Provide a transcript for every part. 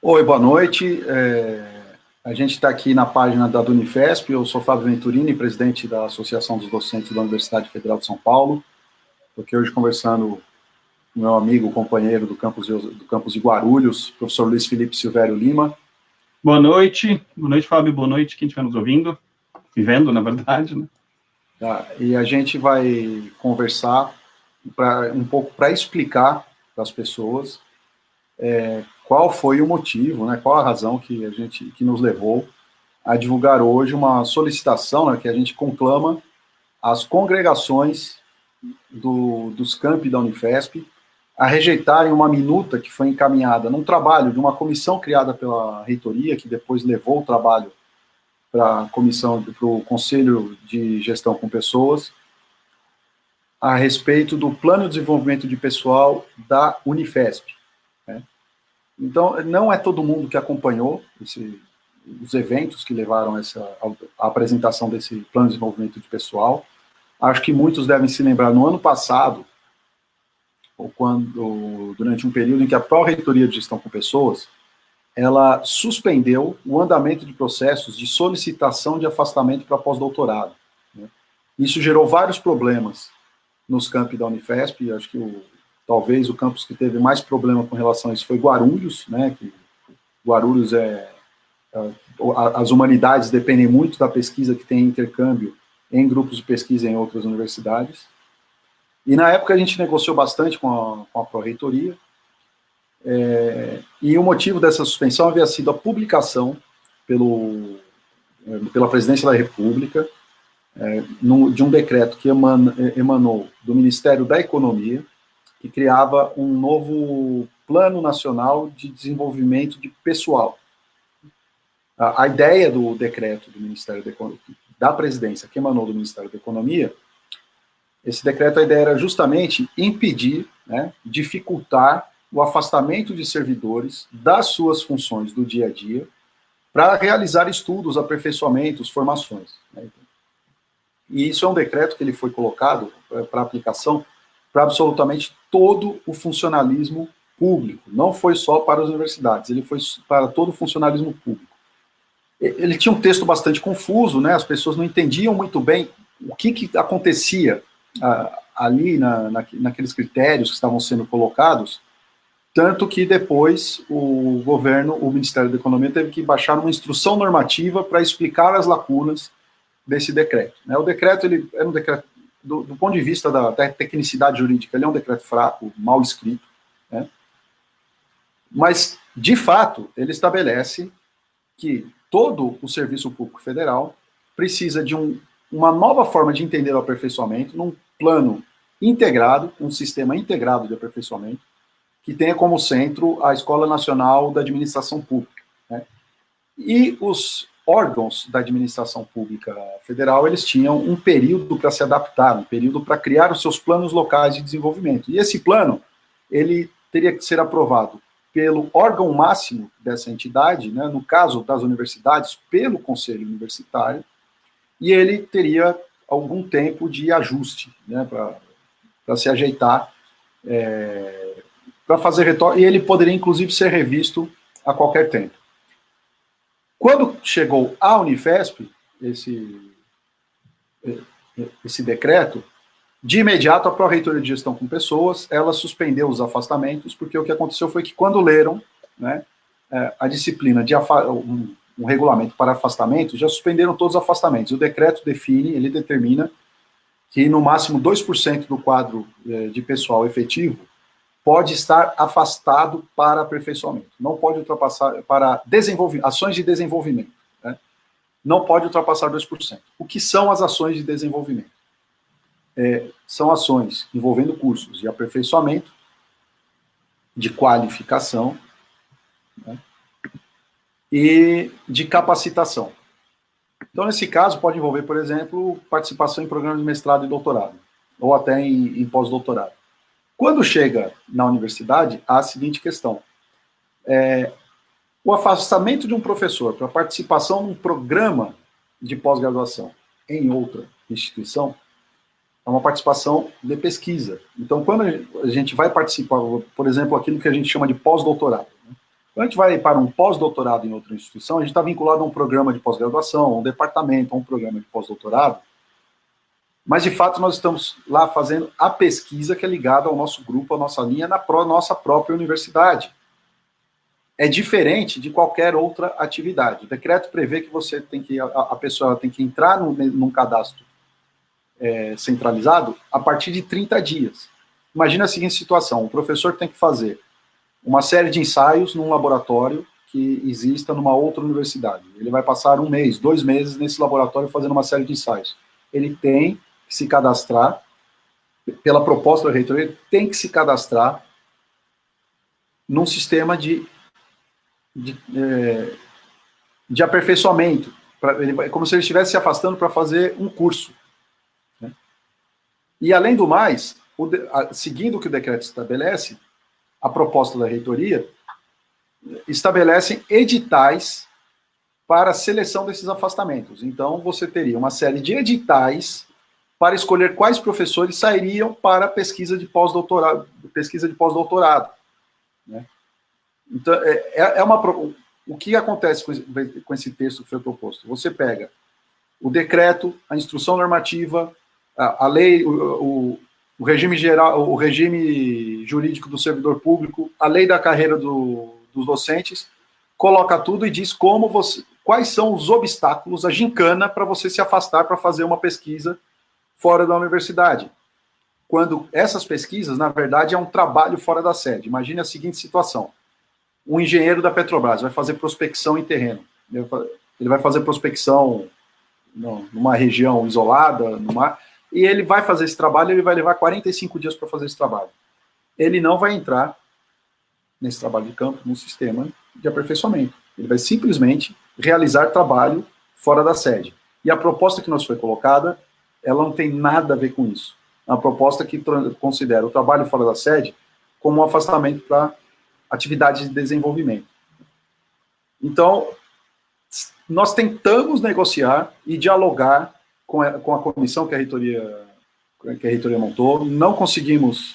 Oi, boa noite. A gente está aqui na página da Unifesp. Eu sou Fábio Venturini, presidente da Associação dos Docentes da Universidade Federal de São Paulo. Estou aqui hoje conversando com meu amigo, companheiro do campus de Guarulhos, professor Luiz Felipe Silvério Lima. Boa noite, Fábio, boa noite, quem estiver nos ouvindo, vivendo, na verdade, né? E a gente vai conversar um pouco para explicar para as pessoas qual foi o motivo, né, qual a razão que nos levou a divulgar hoje uma solicitação, né, que a gente conclama as congregações dos campi da Unifesp a rejeitarem uma minuta que foi encaminhada num trabalho de uma comissão criada pela reitoria, que depois levou o trabalho para a comissão, para o Conselho de Gestão com Pessoas, a respeito do Plano de Desenvolvimento de Pessoal da Unifesp. Né? Então, não é todo mundo que acompanhou os eventos que levaram a apresentação desse Plano de Desenvolvimento de Pessoal. Acho que muitos devem se lembrar, no ano passado, ou durante um período em que a Pró-Reitoria de Gestão com Pessoas, ela suspendeu o andamento de processos de solicitação de afastamento para pós-doutorado. Né? Isso gerou vários problemas nos campi da Unifesp. Acho que talvez o campus que teve mais problema com relação a isso foi Guarulhos, né? Que Guarulhos as humanidades dependem muito da pesquisa que tem intercâmbio em grupos de pesquisa em outras universidades. E na época a gente negociou bastante com a Pró-Reitoria, e o motivo dessa suspensão havia sido a publicação pela Presidência da República de um decreto que emanou do Ministério da Economia, que criava um novo Plano Nacional de Desenvolvimento de Pessoal. A ideia do decreto do Ministério da Presidência, que emanou do Ministério da Economia, esse decreto, a ideia era justamente impedir, né, dificultar o afastamento de servidores das suas funções do dia a dia para realizar estudos, aperfeiçoamentos, formações. Né? E isso é um decreto que ele foi colocado para aplicação para absolutamente todo o funcionalismo público. Não foi só para as universidades, ele foi para todo o funcionalismo público. Ele tinha um texto bastante confuso, né? As pessoas não entendiam muito bem o que acontecia ali naqueles critérios que estavam sendo colocados, tanto que depois o Ministério da Economia teve que baixar uma instrução normativa para explicar as lacunas desse decreto. Né? O decreto, ele era um decreto, do ponto de vista da tecnicidade jurídica, ele é um decreto fraco, mal escrito, né? Mas, de fato, ele estabelece que todo o serviço público federal precisa de uma nova forma de entender o aperfeiçoamento, num plano integrado, um sistema integrado de aperfeiçoamento, que tenha como centro a Escola Nacional da Administração Pública. Né? E os órgãos da administração pública federal, eles tinham um período para se adaptar, um período para criar os seus planos locais de desenvolvimento. E esse plano, ele teria que ser aprovado pelo órgão máximo dessa entidade, né, no caso das universidades, pelo Conselho Universitário, e ele teria algum tempo de ajuste, né, para se ajeitar, para fazer retorno, e ele poderia, inclusive, ser revisto a qualquer tempo. Quando chegou à Unifesp, esse decreto, de imediato, a Pró-Reitoria de Gestão com Pessoas, ela suspendeu os afastamentos, porque o que aconteceu foi que, quando leram, né, a disciplina de um regulamento para afastamento, já suspenderam todos os afastamentos. O decreto ele determina que, no máximo, 2% do quadro de pessoal efetivo pode estar afastado para aperfeiçoamento. Não pode ultrapassar, para ações de desenvolvimento. Né? Não pode ultrapassar 2%. O que são as ações de desenvolvimento? São ações envolvendo cursos de aperfeiçoamento, de qualificação, né, e de capacitação. Então, nesse caso, pode envolver, por exemplo, participação em programas de mestrado e doutorado, ou até em pós-doutorado. Quando chega na universidade, há a seguinte questão. O afastamento de um professor para participação num programa de pós-graduação em outra instituição é uma participação de pesquisa. Então, quando a gente vai participar, por exemplo, aquilo que a gente chama de pós-doutorado, né? Quando a gente vai para um pós-doutorado em outra instituição, a gente está vinculado a um programa de pós-graduação, a um departamento, a um programa de pós-doutorado, mas, de fato, nós estamos lá fazendo a pesquisa que é ligada ao nosso grupo, à nossa linha, na nossa própria universidade. É diferente de qualquer outra atividade. O decreto prevê que você tem que, a pessoa tem que entrar num cadastro centralizado a partir de 30 dias. Imagina a seguinte situação, o professor tem que fazer uma série de ensaios num laboratório que exista numa outra universidade. Ele vai passar 1 mês, 2 meses nesse laboratório fazendo uma série de ensaios. Ele tem que se cadastrar, pela proposta da reitoria, tem que se cadastrar num sistema de aperfeiçoamento. É como se ele estivesse se afastando para fazer um curso. Né? E, além do mais, seguindo o que o decreto estabelece, a proposta da reitoria estabelece editais para a seleção desses afastamentos. Então, você teria uma série de editais para escolher quais professores sairiam para pesquisa de pós-doutorado. Né? Então, o que acontece com esse texto que foi proposto? Você pega o decreto, a instrução normativa, a lei, o regime geral, o regime jurídico do servidor público, a lei da carreira dos docentes, coloca tudo e diz quais são os obstáculos, a gincana para você se afastar para fazer uma pesquisa fora da universidade. Quando essas pesquisas, na verdade, é um trabalho fora da sede. Imagine a seguinte situação. Um engenheiro da Petrobras vai fazer prospecção em terreno. Ele vai fazer prospecção numa região isolada, e ele vai fazer esse trabalho, ele vai levar 45 dias para fazer esse trabalho. Ele não vai entrar nesse trabalho de campo, num sistema de aperfeiçoamento. Ele vai simplesmente realizar trabalho fora da sede. E a proposta que nos foi colocada, ela não tem nada a ver com isso. É uma proposta que considera o trabalho fora da sede como um afastamento para atividades de desenvolvimento. Então, nós tentamos negociar e dialogar com a comissão que a reitoria montou, não conseguimos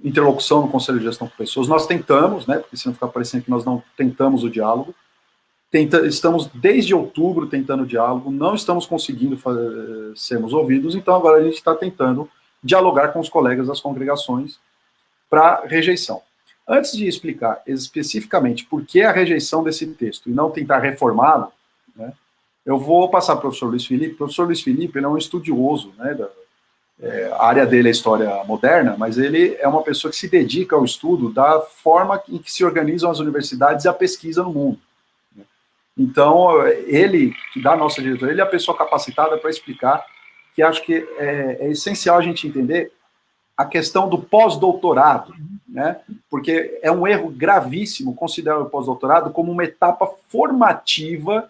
interlocução no Conselho de Gestão com Pessoas, nós tentamos, né, porque senão fica parecendo que nós não tentamos o diálogo, estamos desde outubro tentando o diálogo, não estamos conseguindo sermos ouvidos, então agora a gente está tentando dialogar com os colegas das congregações para rejeição. Antes de explicar especificamente por que a rejeição desse texto e não tentar reformá-lo, né, eu vou passar para o professor Luiz Felipe. O professor Luiz Felipe, ele é um estudioso, né, a área dele é história moderna, mas ele é uma pessoa que se dedica ao estudo da forma em que se organizam as universidades e a pesquisa no mundo. Então, ele, da nossa diretoria, ele é a pessoa capacitada para explicar, que acho que é essencial a gente entender a questão do pós-doutorado, né? Porque é um erro gravíssimo considerar o pós-doutorado como uma etapa formativa,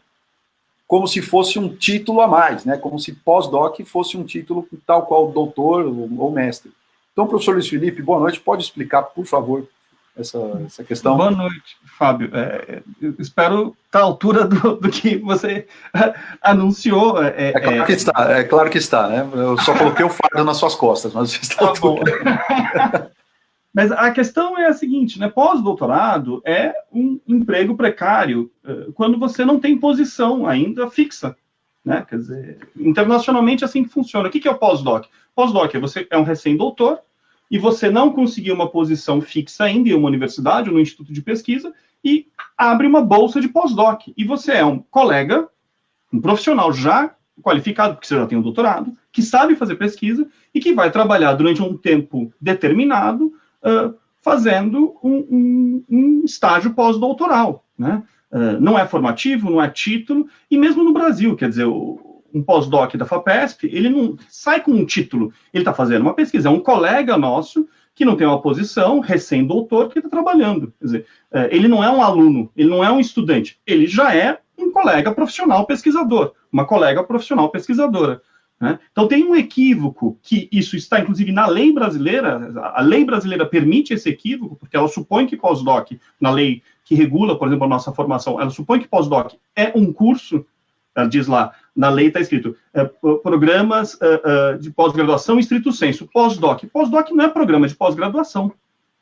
como se fosse um título a mais, né? Como se pós-doc fosse um título tal qual doutor ou mestre. Então, professor Luiz Felipe, boa noite, pode explicar, por favor, essa questão? Boa noite, Fábio. Eu espero estar à altura do que você anunciou. Claro que está, claro que está, né? Eu só coloquei o fardo nas suas costas, mas você está à altura. Mas a questão é a seguinte, né? Pós-doutorado é um emprego precário quando você não tem posição ainda fixa, né? Quer dizer, internacionalmente é assim que funciona. O que é o pós-doc? Pós-doc você é um recém-doutor, e você não conseguiu uma posição fixa ainda em uma universidade ou no instituto de pesquisa, e abre uma bolsa de pós-doc. E você é um colega, um profissional já qualificado, porque você já tem um doutorado, que sabe fazer pesquisa e que vai trabalhar durante um tempo determinado fazendo um estágio pós-doutoral, né? Não é formativo, não é título, e mesmo no Brasil, quer dizer, um pós-doc da FAPESP, ele não sai com um título, ele está fazendo uma pesquisa, é um colega nosso que não tem uma posição, recém-doutor, que está trabalhando. Quer dizer, ele não é um aluno, ele não é um estudante, ele já é um colega profissional pesquisador, uma colega profissional pesquisadora. Né? Então tem um equívoco, que isso está inclusive na lei brasileira, a lei brasileira permite esse equívoco, porque ela supõe que pós-doc, na lei que regula, por exemplo, a nossa formação, ela supõe que pós-doc é um curso. Ela diz lá, na lei está escrito, programas de pós-graduação estrito sensu, pós-doc. Pós-doc não é programa de pós-graduação,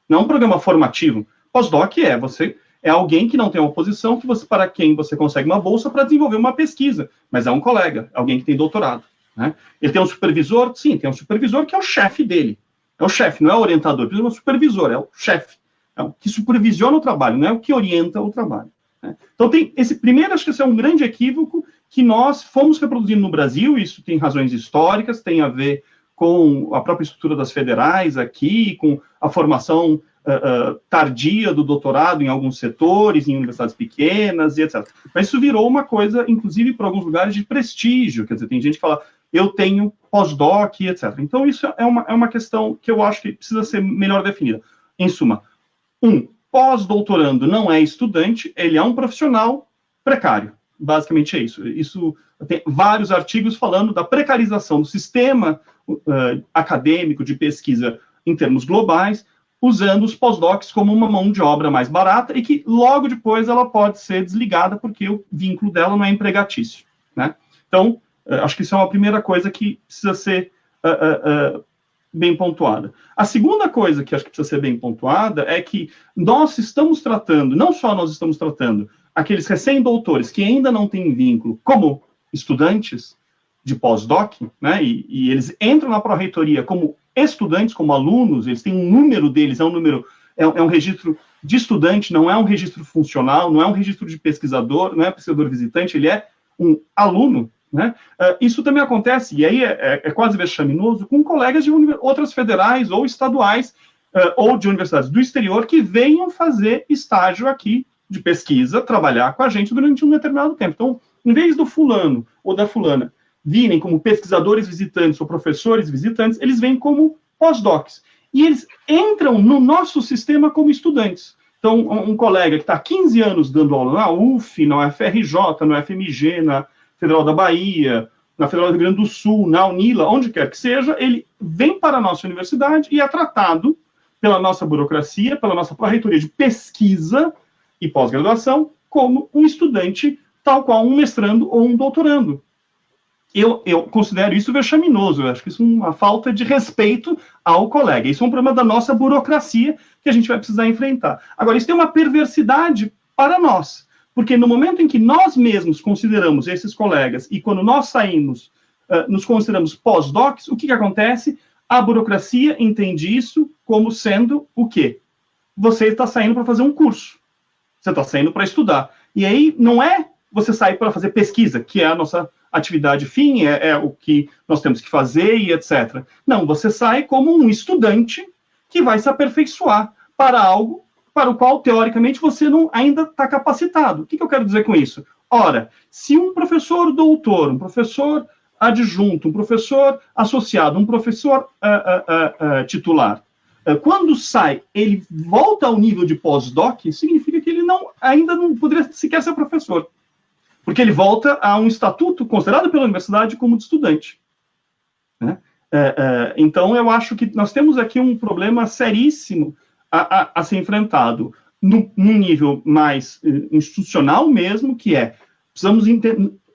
não é um programa formativo. Pós-doc você É alguém que não tem uma posição para quem você consegue uma bolsa para desenvolver uma pesquisa, mas é um colega, alguém que tem doutorado. Né? Ele tem um supervisor? Sim, tem um supervisor que é o chefe dele. É o chefe, não é o orientador, precisa de um supervisor, é o chefe. É o que supervisiona o trabalho, não é o que orienta o trabalho. Né? Então, tem esse primeiro, acho que esse é um grande equívoco que nós fomos reproduzindo no Brasil, isso tem razões históricas, tem a ver com a própria estrutura das federais aqui, com a formação tardia do doutorado em alguns setores, em universidades pequenas e etc. Mas isso virou uma coisa, inclusive, para alguns lugares de prestígio, quer dizer, tem gente que fala, eu tenho pós-doc e etc. Então, isso é uma questão que eu acho que precisa ser melhor definida. Em suma, pós-doutorando não é estudante, ele é um profissional precário. Basicamente é isso. Isso tem vários artigos falando da precarização do sistema acadêmico de pesquisa em termos globais, usando os pós-docs como uma mão de obra mais barata e que logo depois ela pode ser desligada porque o vínculo dela não é empregatício. Né? Então, acho que isso é uma primeira coisa que precisa ser bem pontuada. A segunda coisa que acho que precisa ser bem pontuada é que nós estamos tratando, não só nós estamos tratando aqueles recém-doutores que ainda não têm vínculo como estudantes de pós-doc, né, e eles entram na pró-reitoria como estudantes, como alunos, eles têm um número deles, é um registro de estudante, não é um registro funcional, não é um registro de pesquisador, não é pesquisador visitante, ele é um aluno, né? Isso também acontece, e aí é quase vexaminoso, com colegas de outras federais ou estaduais, ou de universidades do exterior, que venham fazer estágio aqui de pesquisa, trabalhar com a gente durante um determinado tempo. Então, em vez do fulano ou da fulana virem como pesquisadores visitantes ou professores visitantes, eles vêm como pós-docs. E eles entram no nosso sistema como estudantes. Então, um colega que está há 15 anos dando aula na UF, na UFRJ, na UFMG, na Federal da Bahia, na Federal do Rio Grande do Sul, na UNILA, onde quer que seja, ele vem para a nossa universidade e é tratado pela nossa burocracia, pela nossa pró-reitoria de pesquisa e pós-graduação, como um estudante, tal qual um mestrando ou um doutorando. Eu considero isso vexaminoso, eu acho que isso é uma falta de respeito ao colega. Isso é um problema da nossa burocracia que a gente vai precisar enfrentar. Agora, isso tem uma perversidade para nós, porque no momento em que nós mesmos consideramos esses colegas, e quando nós saímos, nos consideramos pós-docs, o que acontece? A burocracia entende isso como sendo o quê? Você está saindo para fazer um curso. Você está saindo para estudar. E aí, não é você sair para fazer pesquisa, que é a nossa atividade fim, é o que nós temos que fazer e etc. Não, você sai como um estudante que vai se aperfeiçoar para algo para o qual, teoricamente, você não ainda está capacitado. O que eu quero dizer com isso? Ora, se um professor doutor, um professor adjunto, um professor associado, um professor titular, quando sai, ele volta ao nível de pós-doc, significa que ele ainda não poderia sequer ser professor. Porque ele volta a um estatuto considerado pela universidade como de estudante. Né? Então, eu acho que nós temos aqui um problema seríssimo a ser enfrentado num nível mais institucional mesmo, que precisamos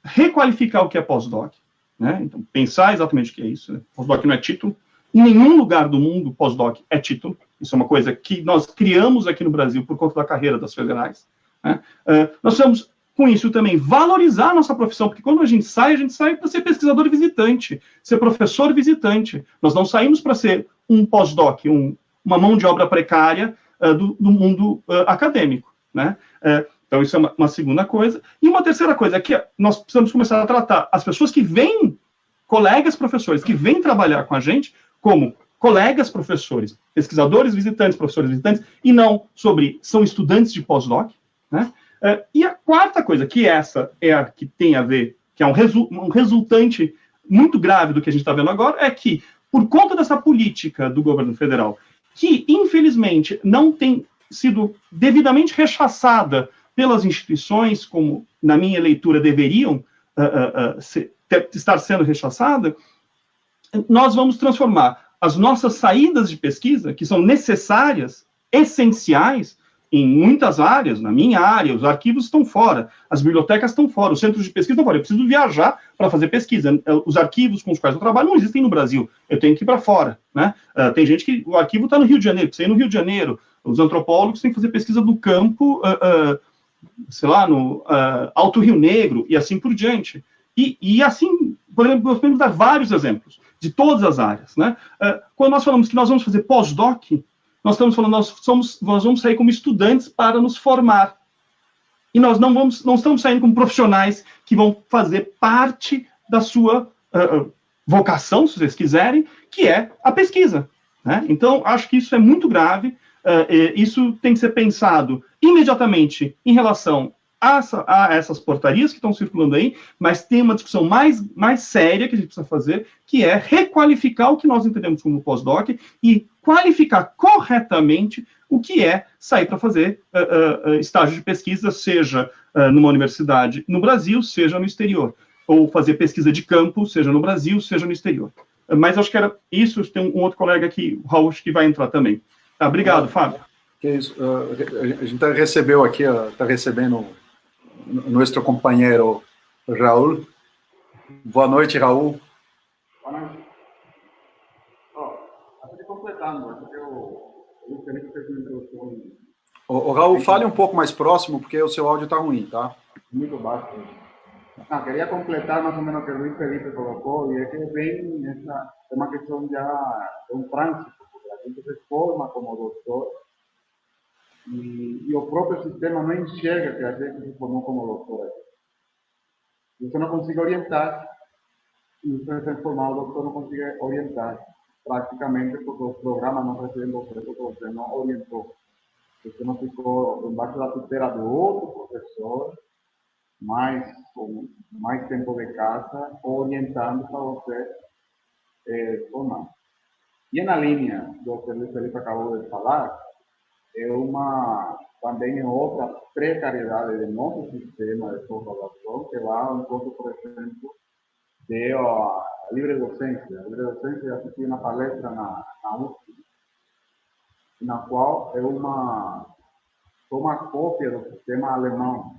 requalificar o que é pós-doc. Né? Então, pensar exatamente o que é isso. Né? Pós-doc não é título. Em nenhum lugar do mundo, pós-doc é título. Isso é uma coisa que nós criamos aqui no Brasil por conta da carreira das federais. Né? Nós precisamos, com isso, também valorizar a nossa profissão, porque quando a gente sai para ser pesquisador visitante, ser professor visitante. Nós não saímos para ser um pós-doc, uma mão de obra precária do mundo acadêmico. Né? Então, isso é uma segunda coisa. E uma terceira coisa é que nós precisamos começar a tratar as pessoas que vêm, colegas professores, que vêm trabalhar com a gente, como colegas professores, pesquisadores visitantes, professores visitantes, e não são estudantes de pós-doc. Né? E a quarta coisa, que essa é a que tem a ver, que é um resultante muito grave do que a gente está vendo agora, é que, por conta dessa política do governo federal, que, infelizmente, não tem sido devidamente rechaçada pelas instituições, como, na minha leitura, deveriam estar sendo rechaçada, nós vamos transformar as nossas saídas de pesquisa, que são necessárias, essenciais, em muitas áreas, na minha área, os arquivos estão fora, as bibliotecas estão fora, os centros de pesquisa estão fora, eu preciso viajar para fazer pesquisa, os arquivos com os quais eu trabalho não existem no Brasil, eu tenho que ir para fora, né? Tem gente que o arquivo está no Rio de Janeiro, precisa ir no Rio de Janeiro, Os antropólogos têm que fazer pesquisa do campo, sei lá, no Alto Rio Negro, e assim por diante. E assim, podemos dar vários exemplos, de todas as áreas, né? Quando nós falamos que nós vamos fazer pós-doc, nós estamos falando, nós vamos sair como estudantes para nos formar. E nós não estamos saindo como profissionais que vão fazer parte da sua vocação, se vocês quiserem, que é a pesquisa, né? Então, acho que isso é muito grave. Isso tem que ser pensado imediatamente em relação a essas portarias que estão circulando aí, mas tem uma discussão mais séria que a gente precisa fazer, que é requalificar o que nós entendemos como pós-doc e qualificar corretamente o que é sair para fazer estágio de pesquisa, seja numa universidade no Brasil, seja no exterior, ou fazer pesquisa de campo, seja no Brasil, seja no exterior. Mas acho que era isso. Tem um outro colega aqui, o Raul, que vai entrar também. Obrigado, Fábio. Que isso. A gente recebeu aqui, está recebendo nosso companheiro Raul. Boa noite, Raul. Boa noite. Acho que completando, acho que eu Felipe fez uma introdução. O Raul, fale um pouco mais próximo, porque o seu áudio está ruim, tá? Muito baixo. Queria completar mais ou menos o que o Luiz Felipe colocou, e é que vem é uma questão já de um trânsito, porque a gente se forma como doutor, e o próprio sistema não enxerga que a gente se formou como doutor. Você não consegue orientar, e você se formar, o doutor não consegue orientar, praticamente, porque o programa não recebe você, porque você não orientou. Você não ficou embaixo da tutela do outro professor, com mais tempo de casa, orientando para você formar. E na linha do que o Felipe acabou de falar, também é outra precariedade do nosso sistema de pós-graduação, que vai ao encontro, por exemplo, da livre docência. A livre docência, eu assisti uma palestra na USP, na qual é uma cópia do sistema alemão,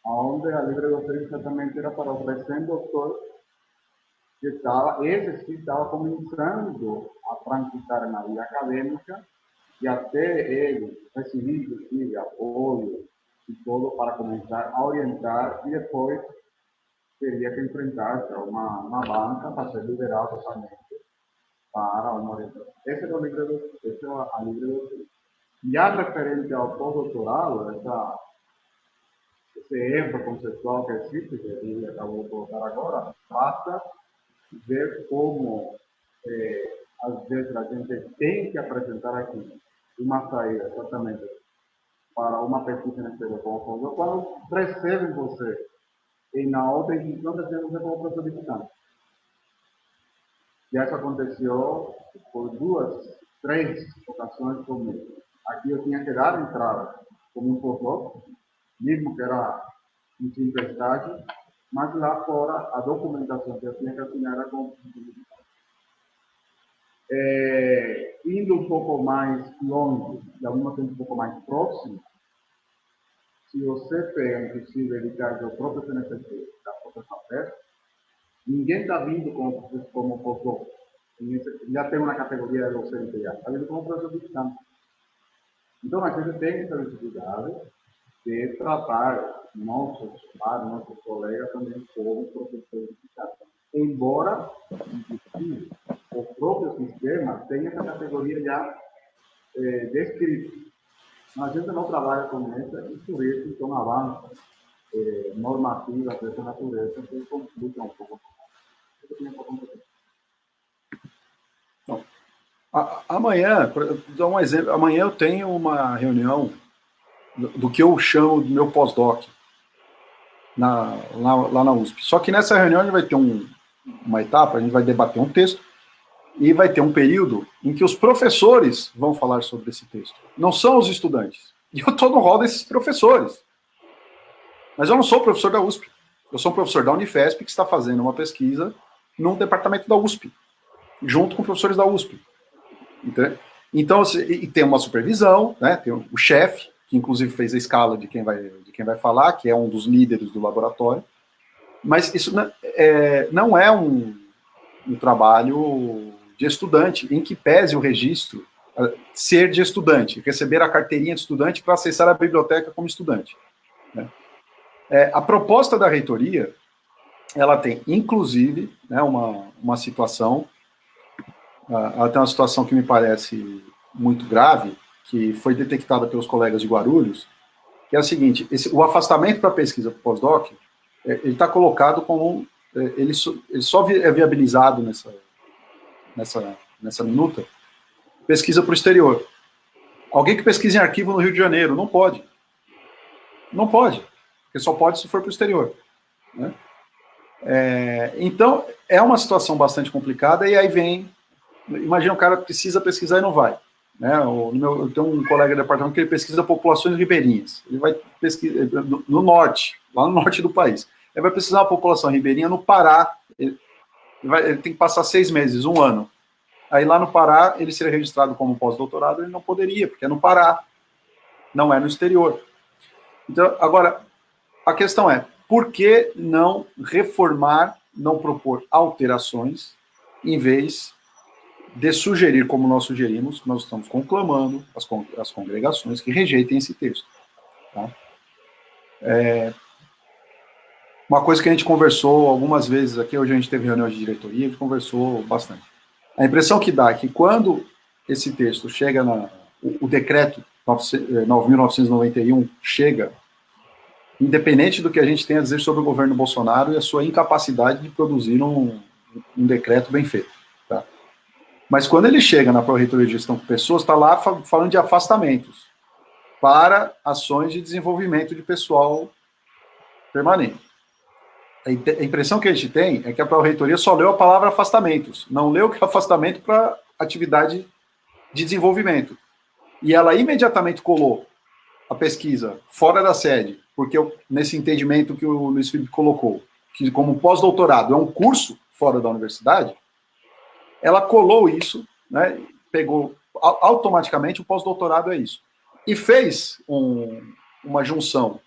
onde a livre docência também era para os recém-doutores que estava começando a transitar na vida acadêmica e até ele receber, inclusive, apoio e todo para começar a orientar, e depois teria que enfrentar uma banca para ser liberado totalmente para uma orientação. Esse é a livre docência. Já referente ao pós-doutorado, esse erro conceitual que existe, que ele acabou de colocar agora, basta ver como, às vezes, a gente tem que apresentar aqui uma saída, exatamente, para uma pesquisa no exterior como quando recebem você, e na outra instituição recebem você como professor visitante. Já isso aconteceu por 2, 3 ocasiões comigo. Aqui eu tinha que dar entrada como um professor, mesmo que era um simples estágio, mas lá fora a documentação que eu tinha que assinar era como indo um pouco mais longe e ao mesmo tempo um pouco mais próximo. Se você pega, inclusive, editais do próprio CNPq, da própria FAPESP, ninguém está vindo como professor. Já tem uma categoria de docente, já está vindo como professor visitante. Então, a gente tem essa necessidade de tratar nossos colegas também como professores visitante. Embora, inclusive, o próprio sistema tenha essa categoria já descrita. Mas a gente não trabalha com essa, e por isso são avanços normativos dessa natureza que complicam um pouco. Bom, amanhã, para dar um exemplo, amanhã eu tenho uma reunião do que eu chamo do meu pós-doc lá na USP. Só que nessa reunião a gente vai ter uma etapa, a gente vai debater um texto e vai ter um período em que os professores vão falar sobre esse texto. Não são os estudantes. E eu estou no rol desses professores. Mas eu não sou professor da USP. Eu sou um professor da Unifesp que está fazendo uma pesquisa num departamento da USP, junto com professores da USP. Entendeu? Então, e tem uma supervisão, né? Tem o chefe, que inclusive fez a escala de quem vai falar, que é um dos líderes do laboratório. Mas isso não é um trabalho de estudante, em que pese o registro ser de estudante, receber a carteirinha de estudante para acessar a biblioteca como estudante. Né? A proposta da reitoria, ela tem, inclusive, né, uma situação, ela tem uma situação que me parece muito grave, que foi detectada pelos colegas de Guarulhos, que é a seguinte: o afastamento para pesquisa pós-doc, ele está colocado como, ele só é viabilizado nessa minuta, pesquisa para o exterior. Alguém que pesquisa em arquivo no Rio de Janeiro, não pode. Não pode, porque só pode se for para o exterior. Né? Então, é uma situação bastante complicada, e aí vem, imagina, o cara precisa pesquisar e não vai. Né? Eu tenho um colega de departamento que ele pesquisa populações ribeirinhas. Ele vai pesquisar no norte, lá no norte do país. Ele vai pesquisar uma população ribeirinha no Pará. Ele tem que passar 6 meses, 1 ano. Aí lá no Pará, ele seria registrado como pós-doutorado, ele não poderia, porque é no Pará, não é no exterior. Então, agora, a questão é, por que não reformar, não propor alterações, em vez de sugerir, como nós sugerimos, nós estamos conclamando as congregações que rejeitem esse texto. Tá? Uma coisa que a gente conversou algumas vezes aqui, hoje a gente teve reunião de diretoria, a gente conversou bastante. A impressão que dá é que quando esse texto chega o decreto 9.991 chega, independente do que a gente tenha a dizer sobre o governo Bolsonaro e a sua incapacidade de produzir um decreto bem feito. Tá? Mas quando ele chega na Pró-Reitoria de Gestão com Pessoas, está lá falando de afastamentos para ações de desenvolvimento de pessoal permanente. A impressão que a gente tem é que a Pró-Reitoria só leu a palavra afastamentos, não leu que é afastamento para atividade de desenvolvimento. E ela imediatamente colou a pesquisa fora da sede, porque nesse entendimento que o Luiz Felipe colocou, que como pós-doutorado é um curso fora da universidade, ela colou isso, né, pegou automaticamente o pós-doutorado é isso. E fez uma junção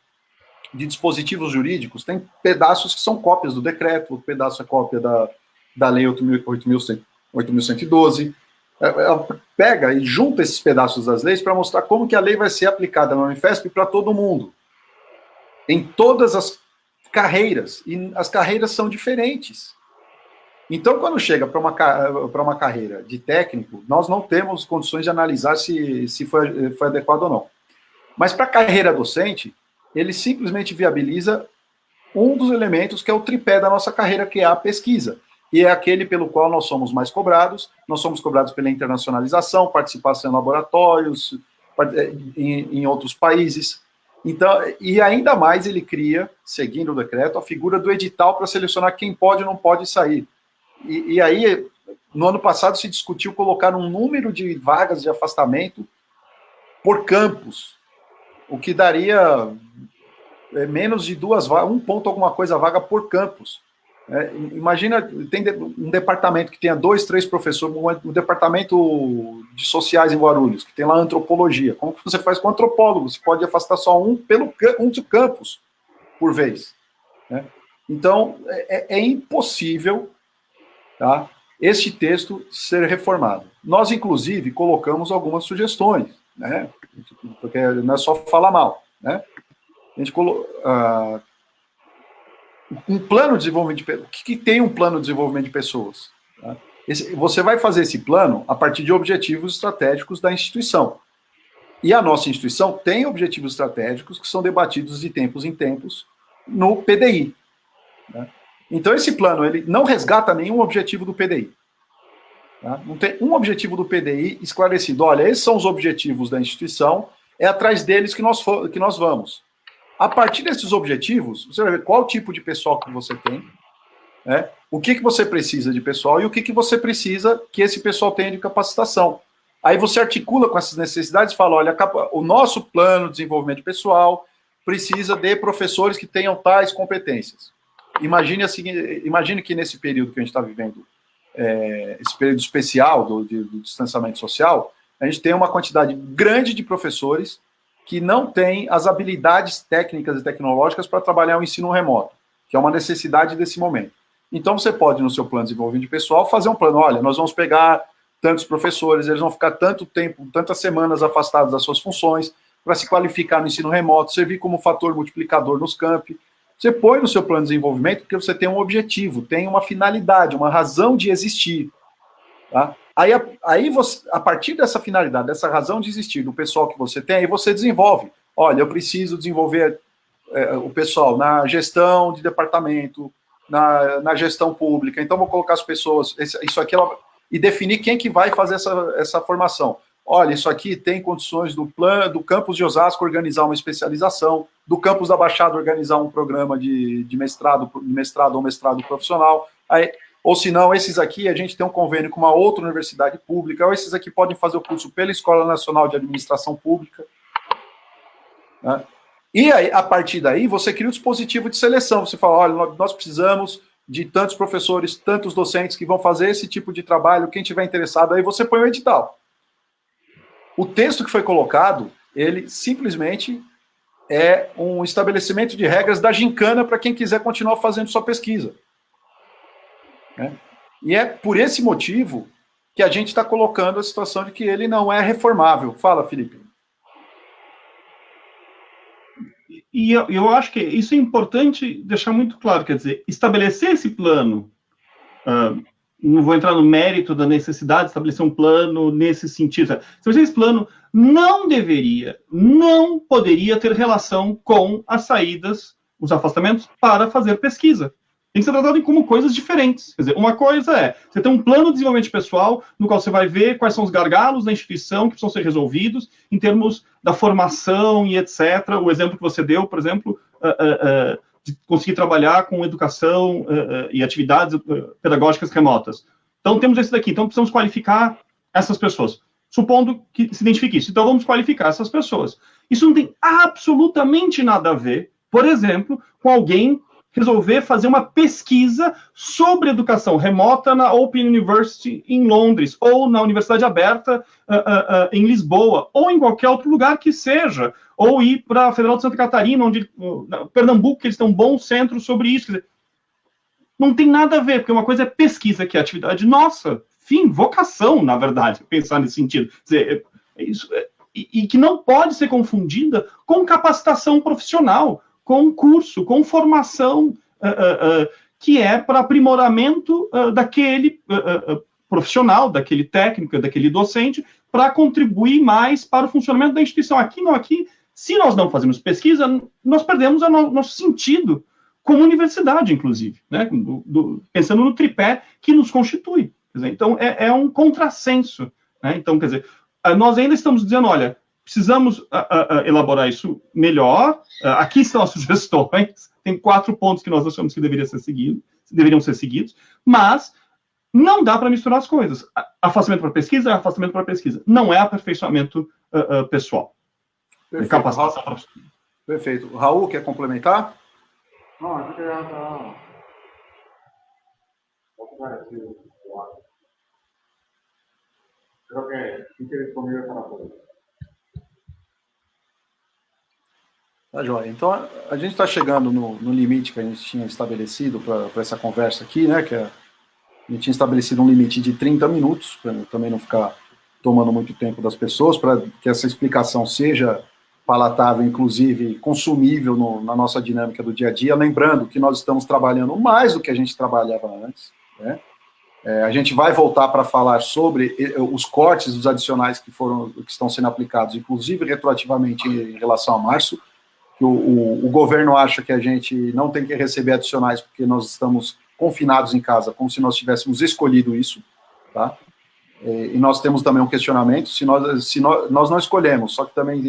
de dispositivos jurídicos, tem pedaços que são cópias do decreto, outro pedaço é cópia da Lei 8.112. Ela pega e junta esses pedaços das leis para mostrar como que a lei vai ser aplicada na Unifesp para todo mundo, em todas as carreiras, e as carreiras são diferentes. Então, quando chega para uma carreira de técnico, nós não temos condições de analisar se foi adequado ou não. Mas para a carreira docente, ele simplesmente viabiliza um dos elementos que é o tripé da nossa carreira, que é a pesquisa. E é aquele pelo qual nós somos mais cobrados. Nós somos cobrados pela internacionalização, participação em laboratórios, em outros países. Então, e ainda mais ele cria, seguindo o decreto, a figura do edital para selecionar quem pode e não pode sair. E aí, no ano passado, se discutiu colocar um número de vagas de afastamento por campus, o que daria menos de 2 vagas, 1 ponto alguma coisa vaga por campus. Imagina, tem um departamento que tenha 2, 3 professores, um departamento de sociais em Guarulhos, que tem lá antropologia. Como que você faz com antropólogo? Você pode afastar só um de campus por vez. Né? Então, é impossível, tá, este texto ser reformado. Nós, inclusive, colocamos algumas sugestões, né? Porque não é só falar mal. Né? A gente colocou... um plano de desenvolvimento de pessoas. O que tem um plano de desenvolvimento de pessoas? Tá? Você vai fazer esse plano a partir de objetivos estratégicos da instituição. E a nossa instituição tem objetivos estratégicos que são debatidos de tempos em tempos no PDI. Tá? Então, esse plano ele não resgata nenhum objetivo do PDI. Tá? Não tem um objetivo do PDI esclarecido. Olha, esses são os objetivos da instituição, é atrás deles que nós vamos. A partir desses objetivos, você vai ver qual tipo de pessoal que você tem, né? O que você precisa de pessoal e o que você precisa que esse pessoal tenha de capacitação. Aí você articula com essas necessidades e fala, olha, o nosso plano de desenvolvimento pessoal precisa de professores que tenham tais competências. Imagine que nesse período que a gente está vivendo, esse período especial do distanciamento social, a gente tem uma quantidade grande de professores que não têm as habilidades técnicas e tecnológicas para trabalhar o ensino remoto, que é uma necessidade desse momento. Então, você pode, no seu plano de desenvolvimento pessoal, fazer um plano, olha, nós vamos pegar tantos professores, eles vão ficar tanto tempo, tantas semanas afastados das suas funções, para se qualificar no ensino remoto, servir como fator multiplicador nos campi. Você põe no seu plano de desenvolvimento porque você tem um objetivo, tem uma finalidade, uma razão de existir. Tá? Aí você, a partir dessa finalidade, dessa razão de existir do pessoal que você tem, aí você desenvolve. Olha, eu preciso desenvolver o pessoal na gestão de departamento, na gestão pública, então vou colocar as pessoas, isso aqui, e definir quem que vai fazer essa formação. Olha, isso aqui tem condições do campus de Osasco organizar uma especialização, do campus da Baixada organizar um programa de mestrado ou mestrado profissional, aí, ou se não, esses aqui a gente tem um convênio com uma outra universidade pública, ou esses aqui podem fazer o curso pela Escola Nacional de Administração Pública. Né? E aí, a partir daí, você cria um dispositivo de seleção, você fala, olha, nós precisamos de tantos professores, tantos docentes que vão fazer esse tipo de trabalho, quem tiver interessado, aí você põe o edital. O texto que foi colocado, ele simplesmente é um estabelecimento de regras da gincana para quem quiser continuar fazendo sua pesquisa. Né? E é por esse motivo que a gente está colocando a situação de que ele não é reformável. Fala, Felipe. E eu acho que isso é importante deixar muito claro, quer dizer, estabelecer esse plano, não vou entrar no mérito da necessidade de estabelecer um plano nesse sentido. Estabelecer esse plano não poderia ter relação com as saídas, os afastamentos para fazer pesquisa. Tem que ser tratado como coisas diferentes. Quer dizer, uma coisa é, você tem um plano de desenvolvimento pessoal, no qual você vai ver quais são os gargalos da instituição que precisam ser resolvidos, em termos da formação e etc. O exemplo que você deu, por exemplo, de conseguir trabalhar com educação e atividades pedagógicas remotas. Então, temos esse daqui. Então, precisamos qualificar essas pessoas. Supondo que se identifique isso. Então, vamos qualificar essas pessoas. Isso não tem absolutamente nada a ver, por exemplo, com alguém resolver fazer uma pesquisa sobre educação remota na Open University em Londres, ou na Universidade Aberta em Lisboa, ou em qualquer outro lugar que seja, ou ir para a Federal de Santa Catarina, Pernambuco, que eles têm um bom centro sobre isso. Quer dizer, não tem nada a ver, porque uma coisa é pesquisa, que é atividade nossa, fim, vocação, na verdade, pensar nesse sentido. Quer dizer, e que não pode ser confundida com capacitação profissional, com curso, com formação, que é para aprimoramento daquele profissional, daquele técnico, daquele docente, para contribuir mais para o funcionamento da instituição. Aqui, se nós não fazemos pesquisa, nós perdemos o nosso sentido como universidade, inclusive, né? Pensando no tripé que nos constitui. Quer dizer, então, é um contrassenso. Né? Então, quer dizer, nós ainda estamos dizendo, olha, precisamos elaborar isso melhor. Aqui estão as sugestões. Tem 4 pontos que nós achamos que deveriam ser seguidos, mas não dá para misturar as coisas. Afastamento para pesquisa é afastamento para pesquisa. Não é aperfeiçoamento pessoal. Perfeito. Capacitação profissional. Perfeito. Raul, quer complementar? Não, acho que já está parecido. Creo que fique disponível para todos. Tá, joia. Então, a gente está chegando no limite que a gente tinha estabelecido para essa conversa aqui, né? Que a gente tinha estabelecido um limite de 30 minutos, para também não ficar tomando muito tempo das pessoas, para que essa explicação seja palatável, inclusive consumível na nossa dinâmica do dia a dia. Lembrando que nós estamos trabalhando mais do que a gente trabalhava antes, né? A gente vai voltar para falar sobre os cortes dos adicionais que estão sendo aplicados, inclusive retroativamente em relação a março, que o governo acha que a gente não tem que receber adicionais porque nós estamos confinados em casa, como se nós tivéssemos escolhido isso, tá? E nós temos também um questionamento, se nós não escolhemos, só que também,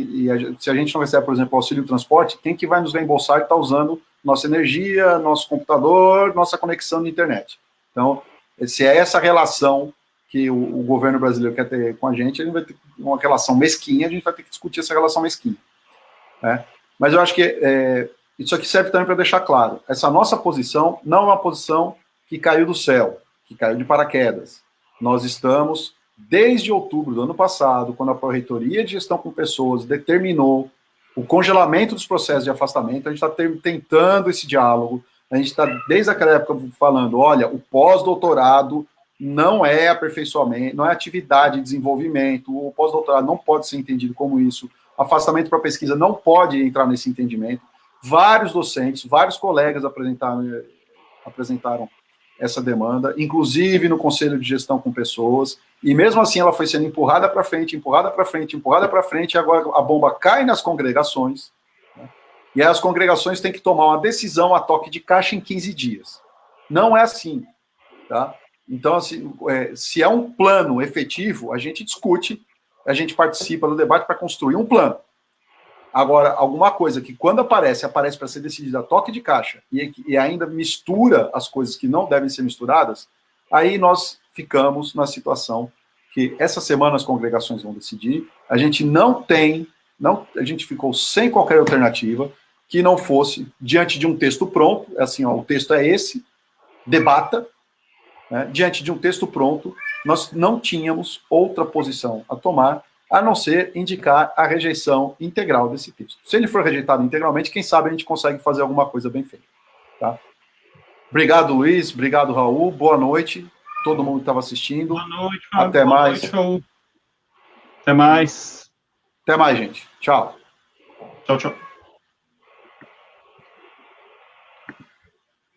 se a gente não recebe, por exemplo, auxílio transporte, quem que vai nos reembolsar está usando nossa energia, nosso computador, nossa conexão na internet. Então, se é essa relação que o governo brasileiro quer ter com a gente vai ter uma relação mesquinha, a gente vai ter que discutir essa relação mesquinha. Né? Mas eu acho que isso aqui serve também para deixar claro, essa nossa posição não é uma posição que caiu do céu, que caiu de paraquedas. Nós estamos, desde outubro do ano passado, quando a Pró-Reitoria de Gestão com Pessoas determinou o congelamento dos processos de afastamento, a gente está tentando esse diálogo, a gente está, desde aquela época, falando, olha, o pós-doutorado não é aperfeiçoamento, não é atividade de desenvolvimento, o pós-doutorado não pode ser entendido como isso, afastamento para pesquisa não pode entrar nesse entendimento. Vários docentes, vários colegas apresentaram essa demanda, inclusive no conselho de gestão com pessoas, e mesmo assim ela foi sendo empurrada para frente, empurrada para frente, empurrada para frente, e agora a bomba cai nas congregações, né? E aí as congregações têm que tomar uma decisão a toque de caixa em 15 dias. Não é assim, tá? Então, assim, se é um plano efetivo, a gente discute, a gente participa do debate para construir um plano. Agora, alguma coisa que quando aparece para ser decidida a toque de caixa e ainda mistura as coisas que não devem ser misturadas, aí nós ficamos na situação que essa semana as congregações vão decidir, a gente a gente ficou sem qualquer alternativa que não fosse diante de um texto pronto, assim, ó, o texto é esse, debata, né, diante de um texto pronto, nós não tínhamos outra posição a tomar, a não ser indicar a rejeição integral desse texto. Se ele for rejeitado integralmente, quem sabe a gente consegue fazer alguma coisa bem feita. Tá? Obrigado, Luiz. Obrigado, Raul. Boa noite. Todo mundo que estava assistindo. Boa noite, Raul. Até mais. Boa noite, Raul. Até mais. Até mais, gente. Tchau. Tchau, tchau.